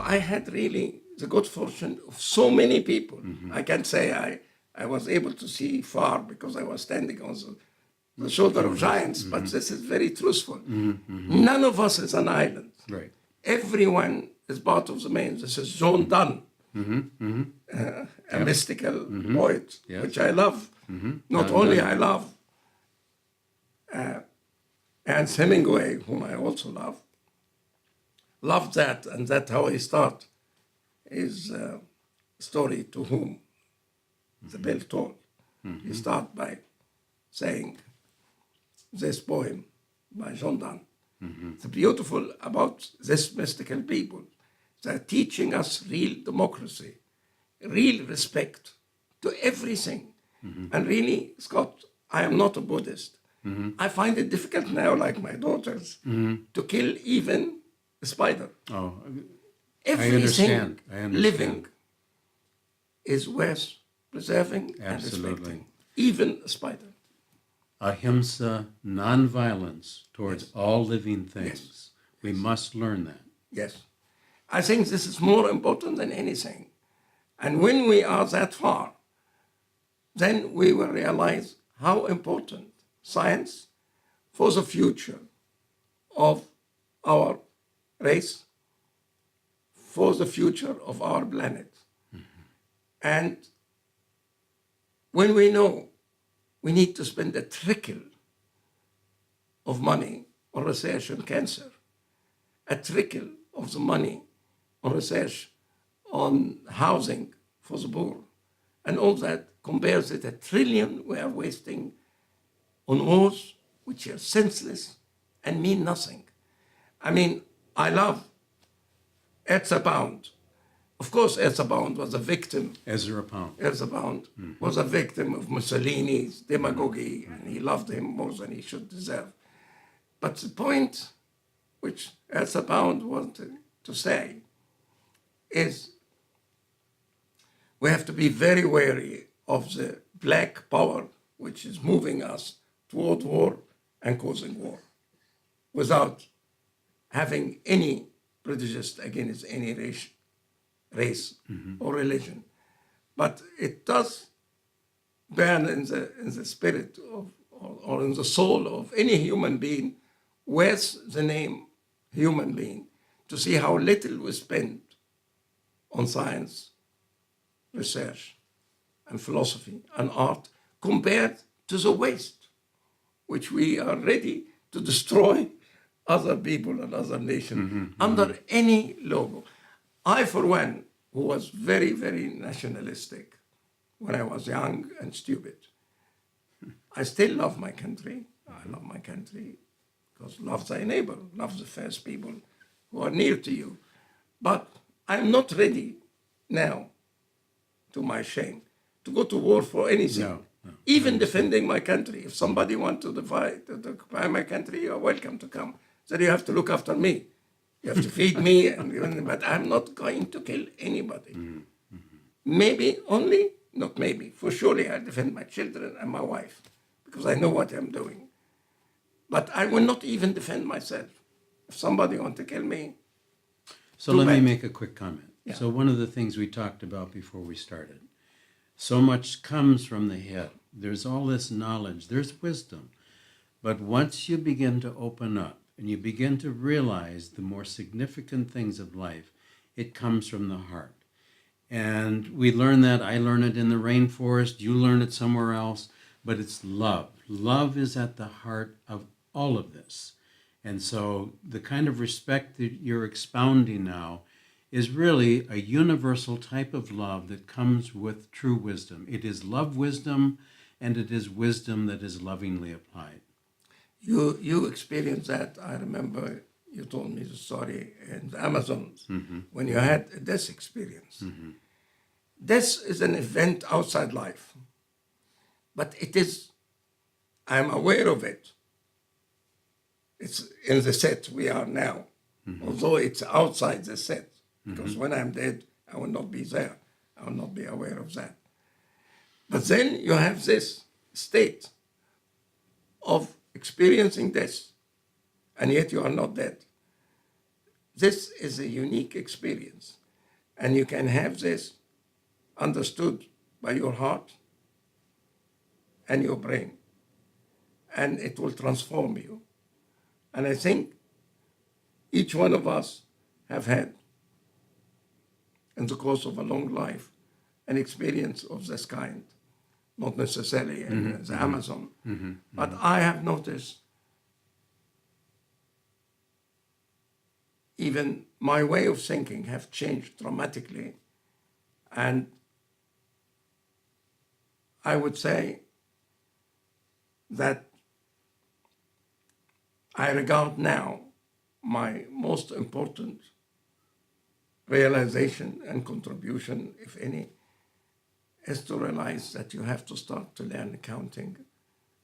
I had really the good fortune of so many people. I can't say I was able to see far because I was standing on the shoulder of giants, but this is very truthful. None of us is an island. Right. Everyone is part of the main. This is Donne, a mystical poet, which I love. Not only I love Ernest Hemmingway, whom I also love that, and that's how he starts his story, To Whom the Bell Toll. He starts by saying this poem by John Donne. It's beautiful about this mystical people. They're teaching us real democracy, real respect to everything. And really, Scott, I am not a Buddhist. I find it difficult now, like my daughters, to kill even a spider. Oh, Everything I understand. living is worth preserving and respecting, even a spider. Ahimsa, non-violence towards Yes. all living things. Yes. We must learn that. Yes. I think this is more important than anything. And when we are that far, then we will realize how important science for the future of our race, for the future of our planet. And when we know we need to spend a trickle of money on research on cancer, a trickle of the money on research on housing for the poor, and all that compares it $1 trillion we are wasting on wars which are senseless and mean nothing. I mean, I love Ezra Pound. Of course, Ezra Pound was a victim. Ezra Pound. Ezra Pound was a victim of Mussolini's demagogy, and he loved him more than he should deserve. But the point which Ezra Pound wanted to say is we have to be very wary of the black power which is moving us toward war and causing war without having any prejudice against any race or religion. But it does burn in the spirit of, or in the soul of any human being wears the name human being, to see how little we spend on science, research, and philosophy and art compared to the waste which we are ready to destroy other people and other nations under any logo. I, for one, who was very, very nationalistic when I was young and stupid, I still love my country. I love my country because love thy neighbor, love the first people who are near to you. But I'm not ready now, to my shame, to go to war for anything. No. Even defending my country. If somebody wants to occupy my country, you're welcome to come. Then you have to look after me. You have to feed me, but I'm not going to kill anybody. Maybe only, not maybe, for surely I'll defend my children and my wife because I know what I'm doing. But I will not even defend myself. If somebody wants to kill me. So let me make a quick comment. Yeah. So one of the things we talked about before we started, so much comes from the head. There's all this knowledge, there's wisdom. But once you begin to open up and you begin to realize the more significant things of life, it comes from the heart. And we learn that, I learn it in the rainforest, you learn it somewhere else, but it's love. Love is at the heart of all of this. And so the kind of respect that you're expounding now is really a universal type of love that comes with true wisdom. It is love wisdom, and it is wisdom that is lovingly applied. You experienced that. I remember you told me the story in the Amazons when you had a death experience. Death is an event outside life, but it is, I'm aware of it. It's in the set we are now, although it's outside the set, because when I'm dead, I will not be there. I will not be aware of that. But then you have this state of experiencing death, and yet you are not dead. This is a unique experience. And you can have this understood by your heart and your brain, and it will transform you. And I think each one of us have had, in the course of a long life, an experience of this kind, not necessarily in the Amazon, but I have noticed even my way of thinking have changed dramatically. And I would say that I regard now my most important realization and contribution, if any, is to realize that you have to start to learn counting.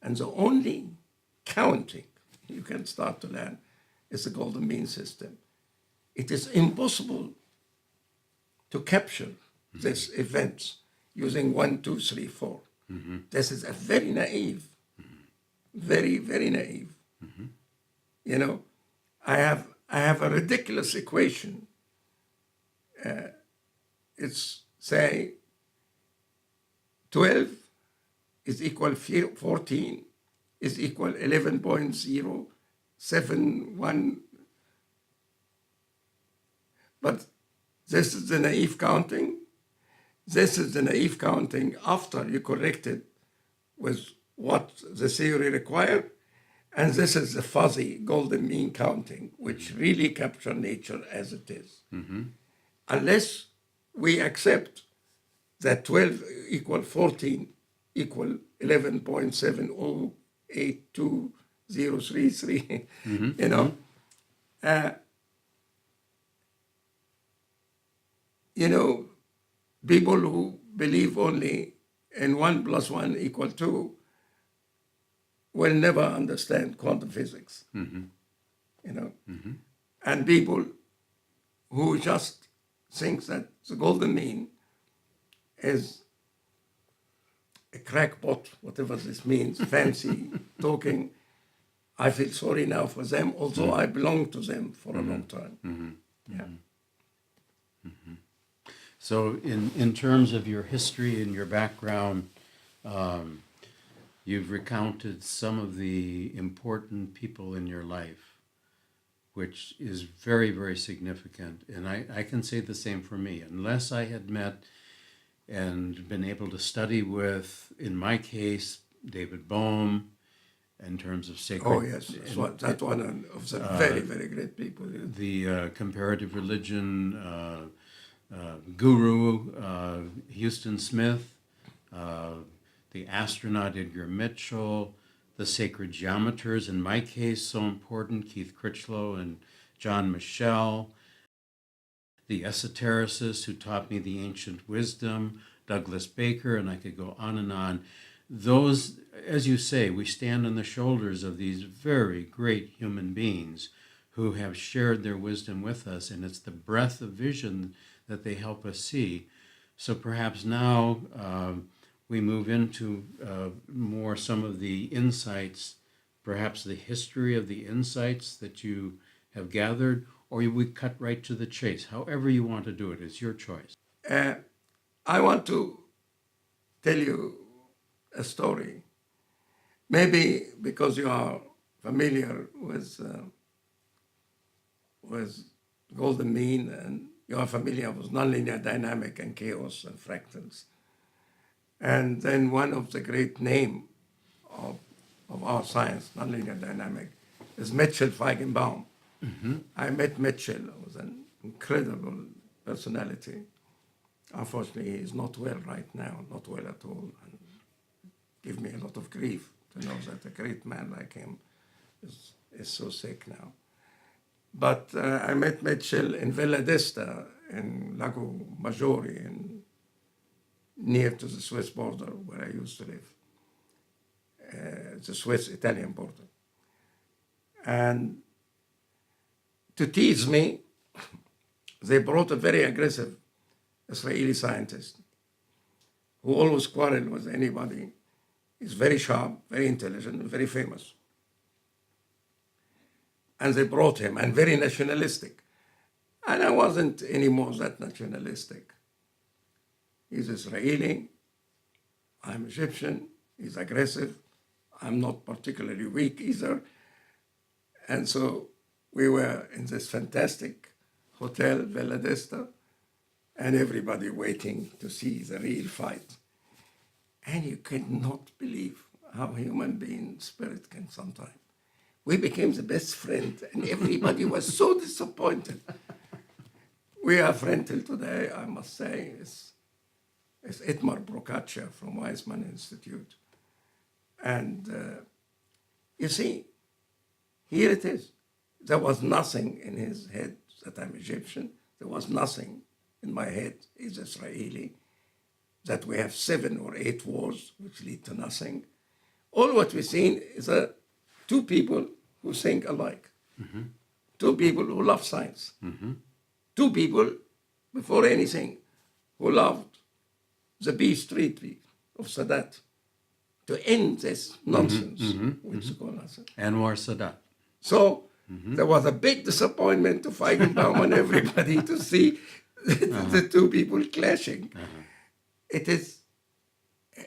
And the only counting you can start to learn is the golden mean system. It is impossible to capture this event using 1, 2, 3, 4. This is a very naive, very, very naive. You know, I have a ridiculous equation. It's, say, 12 is equal 14 is equal 11.071. But this is the naive counting. This is the naive counting after you correct it with what the theory required. And this is the fuzzy golden mean counting, which really captures nature as it is. Unless we accept that 12 equal 14 equal 11.7082033, people who believe only in 1 + 1 = 2 will never understand quantum physics. And people who just think that the golden mean is a crackpot, whatever this means, fancy talking, I feel sorry now for them, although I belonged to them for a long time. So in terms of your history and your background, you've recounted some of the important people in your life, which is very, very significant. And I can say the same for me. Unless I had met and been able to study with, in my case, David Bohm, in terms of sacred... Oh, yes. That's one of the very, very great people. The comparative religion guru, Huston Smith, the astronaut Edgar Michell, the sacred geometers, in my case, so important, Keith Crutchlow and John Michell, the esotericists who taught me the ancient wisdom, Douglas Baker, and I could go on and on. Those, as you say, we stand on the shoulders of these very great human beings who have shared their wisdom with us, and it's the breadth of vision that they help us see. So perhaps now we move into more some of the insights, perhaps the history of the insights that you have gathered, or we cut right to the chase. However you want to do it, it's your choice. I want to tell you a story. Maybe because you are familiar with golden mean and you are familiar with nonlinear dynamic and chaos and fractals. And then one of the great name of our science, nonlinear dynamic, is Michell Feignbaum. I met Michell. He was an incredible personality. Unfortunately, he is not well right now, not well at all, and give me a lot of grief to know that a great man like him is so sick now. But I met Michell in Villa d'Este in Lago Maggiore, near to the Swiss border where I used to live, the Swiss-Italian border. And to tease me, they brought a very aggressive Israeli scientist who always quarreled with anybody. He's very sharp, very intelligent, and very famous. And they brought him, and very nationalistic. And I wasn't anymore that nationalistic. He's Israeli, I'm Egyptian, he's aggressive, I'm not particularly weak either. And so we were in this fantastic hotel, Villa d'Este, and everybody waiting to see the real fight. And you cannot believe how human being spirit can sometimes. We became the best friend, and everybody was so disappointed. We are friends till today, I must say. It's Itamar Procaccia from Weizmann Institute. And you see, here it is. There was nothing in his head that I'm Egyptian. There was nothing in my head is Israeli. That we have 7 or 8 wars which lead to nothing. All what we've seen is two people who think alike. Mm-hmm. 2 people who love science. Mm-hmm. 2 people, before anything, who loved the peace treaty of Sadat to end this nonsense, which is called nonsense. Anwar Sadat. So there was a big disappointment to Feignbaum and everybody to see the 2 people clashing. It is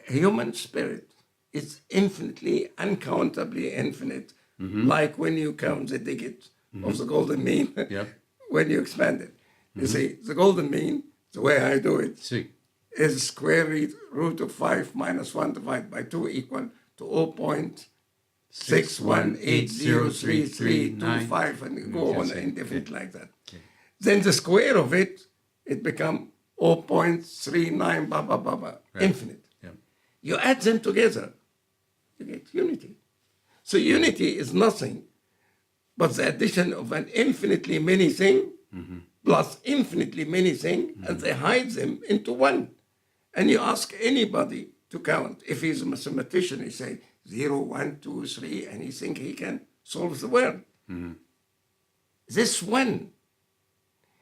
human spirit. It's infinitely, uncountably infinite, like when you count the digit of the golden mean, when you expand it. You see, the golden mean, the way I do it, is square root of 5 minus 1 divided by 2 equal to 0.61803325, and you go on indefinite like that. Okay. Then the square of it becomes 0.39 blah, blah, blah, blah, infinite. Yep. You add them together, you get unity. So unity is nothing but the addition of an infinitely many thing plus infinitely many things, and they hide them into one. And you ask anybody to count. If he's a mathematician, he say 0, 1, 2, 3, and he think he can solve the world. This one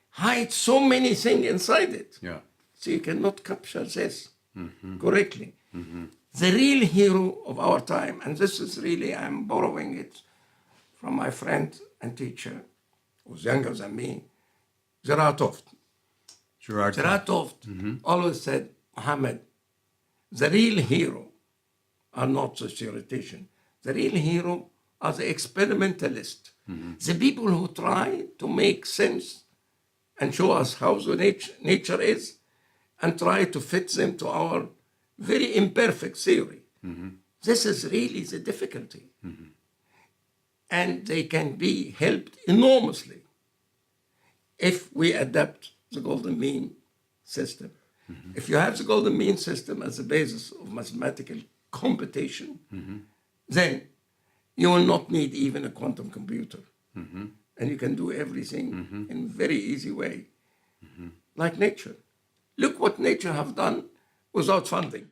hides so many things inside it. Yeah. So you cannot capture this correctly. The real hero of our time, and this is really, I'm borrowing it from my friend and teacher, who's younger than me, Gerard. Gerard always said, Mohamed, the real hero are not the theoretician. The real hero are the experimentalists. The people who try to make sense and show us how the nature is and try to fit them to our very imperfect theory. This is really the difficulty. And they can be helped enormously if we adapt the golden mean system. If you have the golden mean system as the basis of mathematical computation, then you will not need even a quantum computer. And you can do everything in a very easy way, like nature. Look what nature have done without funding.